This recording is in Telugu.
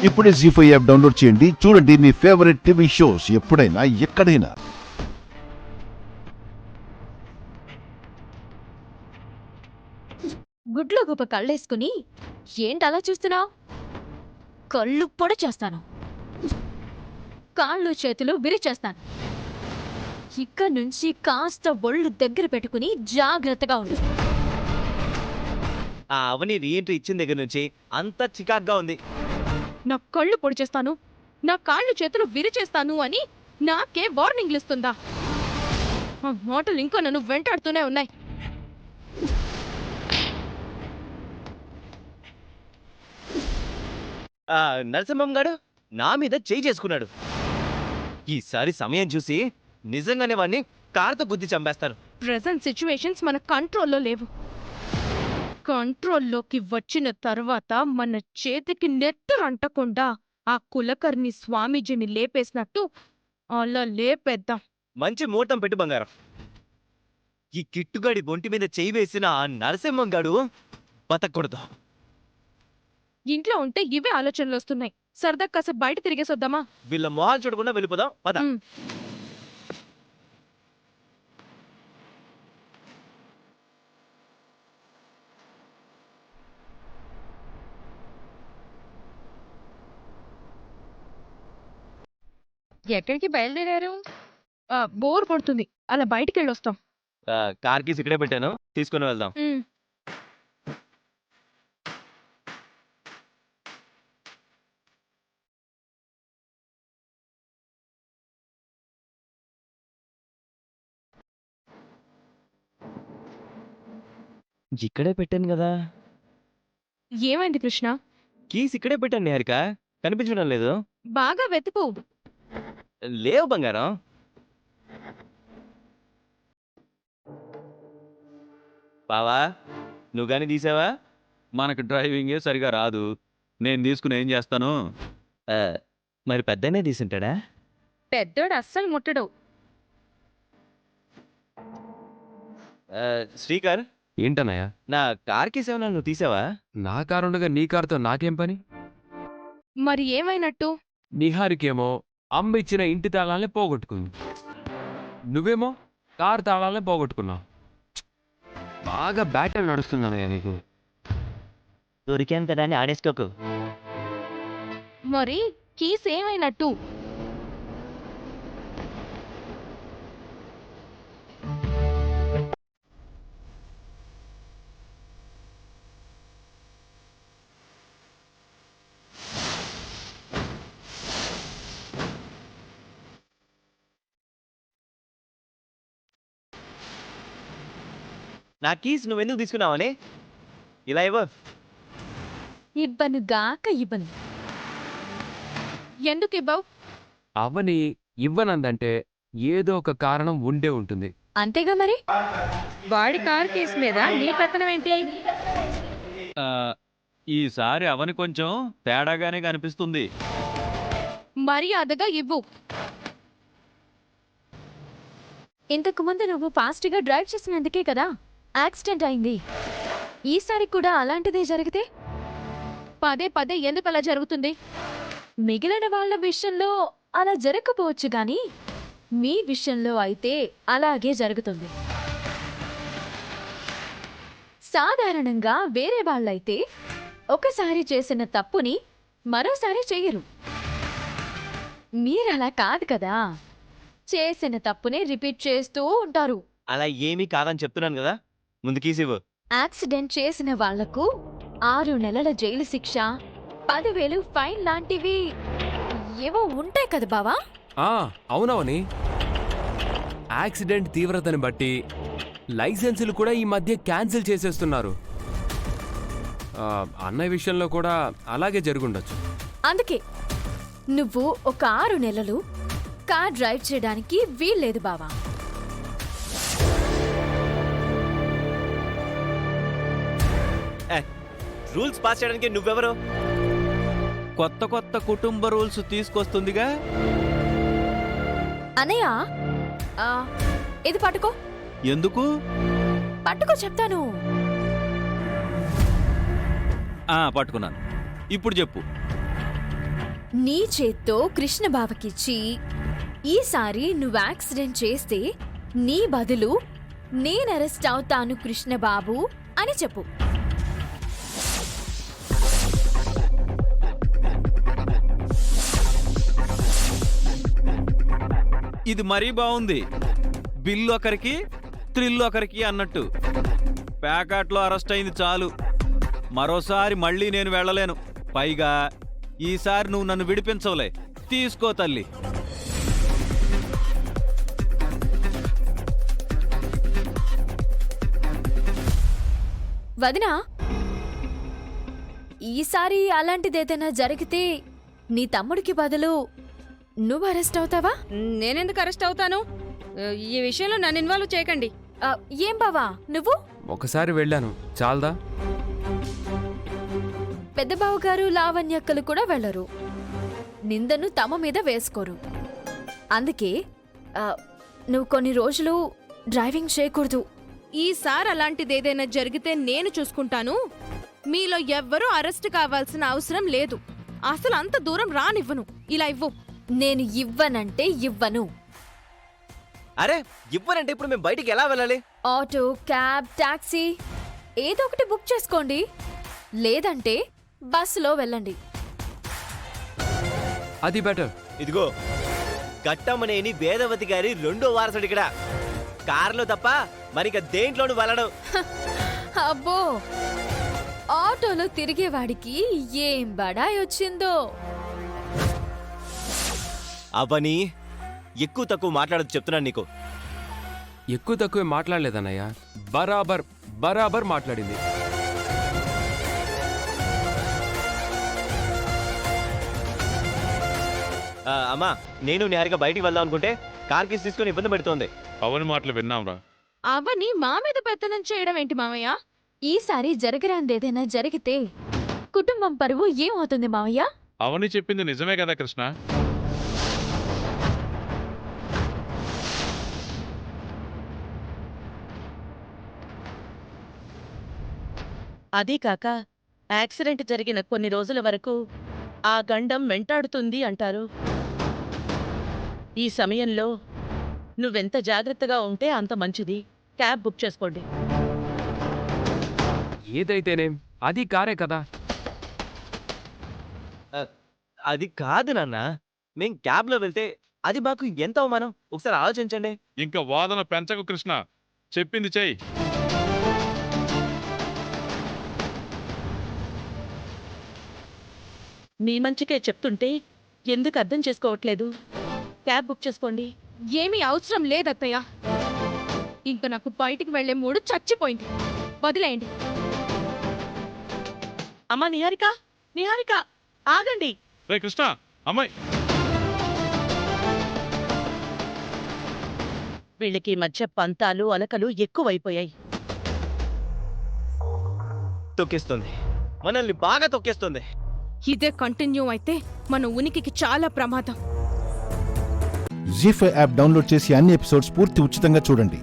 ఇప్పుడే జీ5 యాప్ డౌన్లోడ్ చేయండి. చూడండి మీ ఫేవరెట్ టీవీ షోస్ ఎప్పుడైనా ఎక్కడైనా. గుడ్లో గొప్ప కళ్ళేసుకుని ఏంటలా చూస్తున్నావు? కళ్ళు పొడి చేస్తాను, కాళ్ళు చేతులు విరిచేస్తాను. ఇక్కడ నుంచి కాస్త ఒళ్ళు దగ్గర పెట్టుకుని జాగ్రత్తగా ఉండు. ఆ అవని రీఎంట్రీ ఇచ్చిన దగ్గర నుంచి అంత చికాగ్గా ఉంది. నా కళ్ళు పొడి చేస్తాను, నా కాళ్ళు చేతులు విరిచేస్తాను అని నాకే వార్నింగ్లు ఇస్తుందా? ఆ మాటలు ఇంకా నన్ను వెంటాడుతూనే ఉన్నాయి. నరసింహం గారు నా మీద చేయి చేసుకున్నాడు. ఈసారి సమయం చూసి నిజంగానే వాడిని కారుతో గుద్ది చంపేస్తారు. ప్రెజెంట్ సిచ్యువేషన్స్ మన కంట్రోల్లో లేవు. కంట్రోల్లోకి వచ్చిన తర్వాత మన చేతికి నెత్తరు అంటకుండా ఆ కులకర్ణి స్వామీజీని లేపేసినట్టు అలా లేపేద్దాం. మంచి ముహూర్తం పెట్టు బంగారం. ఈ కిట్టుగాడి ఒంటి మీద చేయి వేసిన ఆ నరసింహం గాడు బతకూడదు. ఇంట్లో ఉంటే ఇవే ఆలోచనలు వస్తున్నాయి. సరదా కాసేపు బయట తిరిగేసొద్దామా? వీళ్ళ మొహాలు చూడకుండా వెళ్ళిపోదాం పద. ఎక్కడికి బయలుదేరారు? బోర్ కొడుతుంది, అలా బయటికి వెళ్ళొస్తాం. కార్ కీస్ ఇక్కడే పెట్టాను, తీసుకుని వెళ్దాం. ఇక్కడే పెట్టాను కదా. ఏమైంది కృష్ణ? కీస్ ఇక్కడే పెట్టాను నిహారిక, కనిపించడం లేదు. బాగా వెతుకు. లేవు బంగారం. బావా నువ్వు కానీ తీసావా? మనకు డ్రైవింగే సరిగా రాదు, నేను తీసుకుని ఏం చేస్తాను? మరి పెద్దనే తీసుంటాడా? పెద్దోడు అస్సలు ముట్టడు. శ్రీకర్, ఏంటన్నయ్య? నా కార్ కీస్ ఏమన్నా నువ్వు తీసావా? నా కారుండగా నీ కారుతో నాకేం పని? మరి ఏమైనట్టు? నిహారికేమో అమ్మ ఇచ్చిన ఇంటి తాళాలనే పోగొట్టుకుంది, నువ్వేమో కారు తాళాలనే పోగొట్టుకున్నావు. బాగా బ్యాటిల్ నడుస్తుందన్నయ్య నీకు. దొరికాను కదా అని ఆడేసుకోకు. మరి కీస్ ఏమైనట్టు? నా కీస్ నువ్వెందుకు తీసుకున్నావని? ఇలా ఇవ్వ. ఇవ్వను గాక ఇవ్వను. ఎందుకు ఇవ్వవు? అవని ఇవ్వనందంటే ఏదో ఒక కారణం ఉండే ఉంటుంది. అంతేగా మరి. వాడి కారు కేసు మీద నీ పెత్తనం ఏంటి? ఈసారి అవని కొంచెం తేడాగానే కనిపిస్తుంది. మర్యాదగా ఇవ్వు. ఇంతకు ముందు నువ్వు ఫాస్ట్గా డ్రైవ్ చేసినందుకే కదా యాక్సిడెంట్ అయింది. ఈసారి కూడా అలాంటిదే జరిగితే పదే పదే ఎందుకు అలా జరుగుతుంది? మిగిలిన వాళ్ళ విషయంలో అలా జరగకపోవచ్చు కానీ మీ విషయంలో అయితే అలాగే జరుగుతుంది. సాధారణంగా వేరే వాళ్ళైతే ఒకసారి చేసిన తప్పుని మరోసారి చెయ్యరు. మీరలా కాదు కదా, చేసిన తప్పునే రిపీట్ చేస్తూ ఉంటారు. అలా ఏమీ కాదని చెప్తున్నాను కదా, ముందు కీస్ ఇవ్వు. యాక్సిడెంట్ చేసిన వాళ్లకు 6 నెలల జైలు శిక్ష, 10,000 ఫైన్ లాంటివి ఏవో ఉంటాయి కదా బావా? అవునవని, యాక్సిడెంట్ తీవ్రతని బట్టి లైసెన్సులు కూడా ఈ మధ్య క్యాన్సిల్ చేసేస్తున్నారు. అన్నయ్య విషయంలో కూడా అలాగే జరుగుండొచ్చు. అందుకే నువ్వు ఒక 6 నెలలు కార్ డ్రైవ్ చేయడానికి వీల్లేదు బావా. రూల్స్ పాస్ చేయడానికి నువ్వెవరు? కొత్త కొత్త కుటుంబ రూల్స్ తీసుకొస్తుందిగా. అనయ్య, ఇది పట్టుకో. ఎందుకు? పట్టుకో చెప్తాను. పట్టుకున్నాను, ఇప్పుడు చెప్పు. నీ చేత్తో కృష్ణ బావకిచ్చి ఈసారి నువ్వు యాక్సిడెంట్ చేస్తే నీ బదులు నేను అరెస్ట్ అవుతాను కృష్ణబాబు అని చెప్పు. ఇది మరీ బాగుంది. బిల్లు ఒకరికి థ్రిల్ ఒకరికి అన్నట్టు. ప్యాకాట్లో అరెస్ట్ అయింది చాలు, మరోసారి మళ్ళీ నేను వెళ్ళలేను. పైగా ఈసారి నువ్వు నన్ను విడిపించవులే. తీసుకో తల్లి. వదినా, ఈసారి అలాంటిదేదైనా జరిగితే నీ తమ్ముడికి బదులు నువ్వు అరెస్ట్ అవుతావా? నేనెందుకు అరెస్ట్ అవుతాను? ఈ విషయంలో నన్ను ఇన్వాల్వ్ చేయకండి. ఏం బావా నువ్వు? ఒకసారి వెళ్ళాను, చాలదా? పెద్ద బావగారు లావణ్యక్కలు కూడా వెళ్లరు, నిందను తమ మీద వేసుకోరు. అందుకే నువ్వు కొన్ని రోజులు డ్రైవింగ్ చేయకూడదు. ఈసారి అలాంటిదేదైనా జరిగితే నేను చూసుకుంటాను. మీలో ఎవ్వరూ అరెస్ట్ కావాల్సిన అవసరం లేదు. అసలు అంత దూరం రానివ్వను. ఇలా ఇవ్వు. నేను ఇవ్వనంటే ఇవ్వను. అరే ఇవ్వనంటే ఇప్పుడు మేము బయటికి ఎలా వెళ్ళాలి? ఆటో, క్యాబ్, టాక్సీ ఏదో ఒకటి బుక్ చేసుకోండి, లేదంటే బస్సులో వెళ్ళండి. అది బెటర్. ఇదిగో కట్టమనేని వేదవతి గారి రెండో వారసుడు ఇక్కడ. కారులో తప్ప మరిక దేంట్లోనూ వెళ్ళడు. అబ్బో, ఆటోలో తిరిగేవాడికి ఏం బడాయి వచ్చిందో. అవని ఎక్కువ తక్కువ మాట్లాడదు చెప్తున్నాను నీకు. ఎక్కువ తక్కువే మాట్లాడలేదన్నయ్య, బరాబర్ మాట్లాడింది. అమ్మా, నేను నేరుగా బయటికి వెళ్దాం అనుకుంటే కార్ కీస్ తీసుకుని ఇబ్బంది పెడుతోంది. అవని మాటలు విన్నాంరా. అవని మా మీద పెత్తనం చేయడం ఏంటి మావయ్య? ఈసారి జరగరాందేదైనా జరిగితే కుటుంబం పరువు ఏమవుతుంది మావయ్య? అవని చెప్పింది నిజమే కదా కృష్ణ. అదీ కాక యాక్సిడెంట్ జరిగిన కొన్ని రోజుల వరకు ఆ గండం వెంటాడుతుంది అంటారు. ఈ సమయంలో నువ్వెంత జాగ్రత్తగా ఉంటే అంత మంచిది. క్యాబ్ బుక్ చేసుకోండి. ఏదైతేనేం అది కారే కదా. అది కాదు నాన్న, మేం క్యాబ్ లో వెళ్తే అది మాకు ఎంత అవమానం ఒకసారి ఆలోచించండి. ఇంకా వాదన పెంచకు కృష్ణ, చెప్పింది చెయ్యి. మీ మంచికే చెప్తుంటే ఎందుకు అర్థం చేసుకోవట్లేదు? క్యాబ్ బుక్ చేసుకోండి. ఏమీ అవసరం లేదత్తయ్య. ఇంకా నాకు బయటికి వెళ్లే మూడు చచ్చిపోయింది. వదిలేయండి. అమ్మా నిహారిక ఆగండి. రే కృష్ణ, అమ్మాయి. వీళ్ళకి ఈ మధ్య పంతాలు అలకలు ఎక్కువైపోయాయి. తొక్కేస్తుంది, మనల్ని బాగా తొక్కేస్తుంది. ఇదే కంటిన్యూ అయితే మన ఉనికికి చాలా ప్రమాదం. జీ5 యాప్ డౌన్లోడ్ చేసి అన్ని ఎపిసోడ్స్ పూర్తి ఉచితంగా చూడండి.